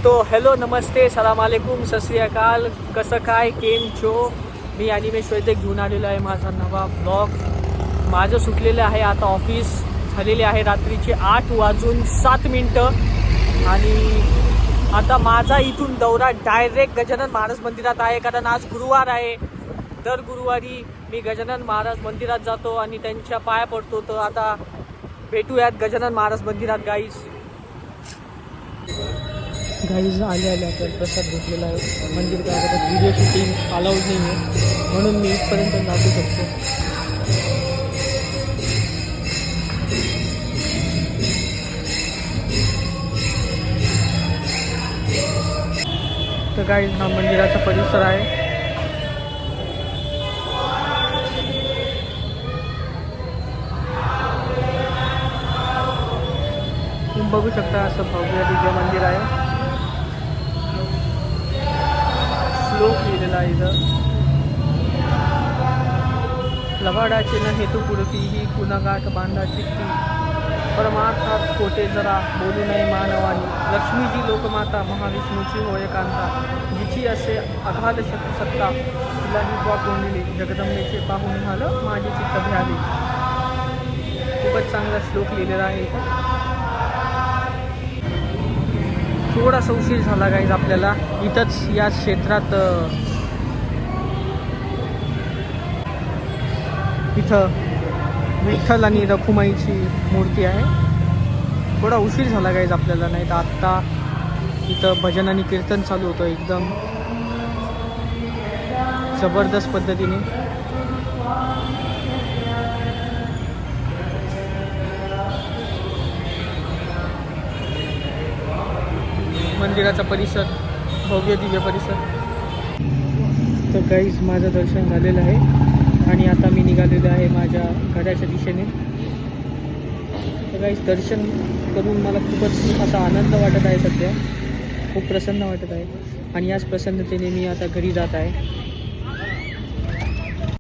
तो हॅलो नमस्ते सलाम वालेकुम सत श्री अकाल. कसं काय केम छो. मी अनिमेश वैद्य घेऊन आलेलो आहे माझा नवा ब्लॉग. माझं सुटलेलं आहे आता ऑफिस. झालेले आहे रात्रीचे 8:07 आणि आता माझा इथून दौरा डायरेक्ट गजानन महाराज मंदिरात आहे. कारण आज गुरुवार आहे. दर गुरुवारी मी गजानन महाराज मंदिरात जातो आणि त्यांच्या पाया पडतो. तर आता भेटूयात गजानन महाराज मंदिरात गाईज आले आपल्याला प्रसाद घेतलेला आहे. मंदिर काय व्हिडिओ शूटिंग अलाउड नाही आहे म्हणून मी इथपर्यंत दाखवू शकतो. तर गाईज हा मंदिराचा परिसर आहे. तुम्ही बघू शकता असं भव्य दिव्य मंदिर आहे. श्लोक लिहिलेला आहे इथं. लवाडाचे न हेतुपूर्ती ही गुन्हागाठ बांधा चित्ती परमार्थात खोटे जरा बोलू नये मानवानी. लक्ष्मीजी लोकमाता महाविष्णूची होय कांता जिची असे अगाध शक्ती सत्ता तिलाही बा कोंडली जगदंबेचे पाहून झालं माझे चित्त भ्याले. खूपच चांगला श्लोक लिहिलेला आहे इथं. थोडासा उशीर झाला गाईज आपल्याला. इथंच या क्षेत्रात इथं विठ्ठल आणि रखुमाईची मूर्ती आहे. थोडा उशीर झाला गाईज आपल्याला. नाही तर आत्ता इथं भजन आणि कीर्तन चालू होतं एकदम जबरदस्त पद्धतीने. मंदिराचा परिसर भव्य दिव्य परिसर. तर गाईज माझं दर्शन झालेलं आहे आणि आता मी निघालेलो आहे माझ्या घराच्या दिशेने. तर गाईज दर्शन करून मला खूपच असा आनंद वाटत आहे. सध्या खूप प्रसन्न वाटत आहे आणि याच प्रसन्नतेने मी आता घरी जात आहे.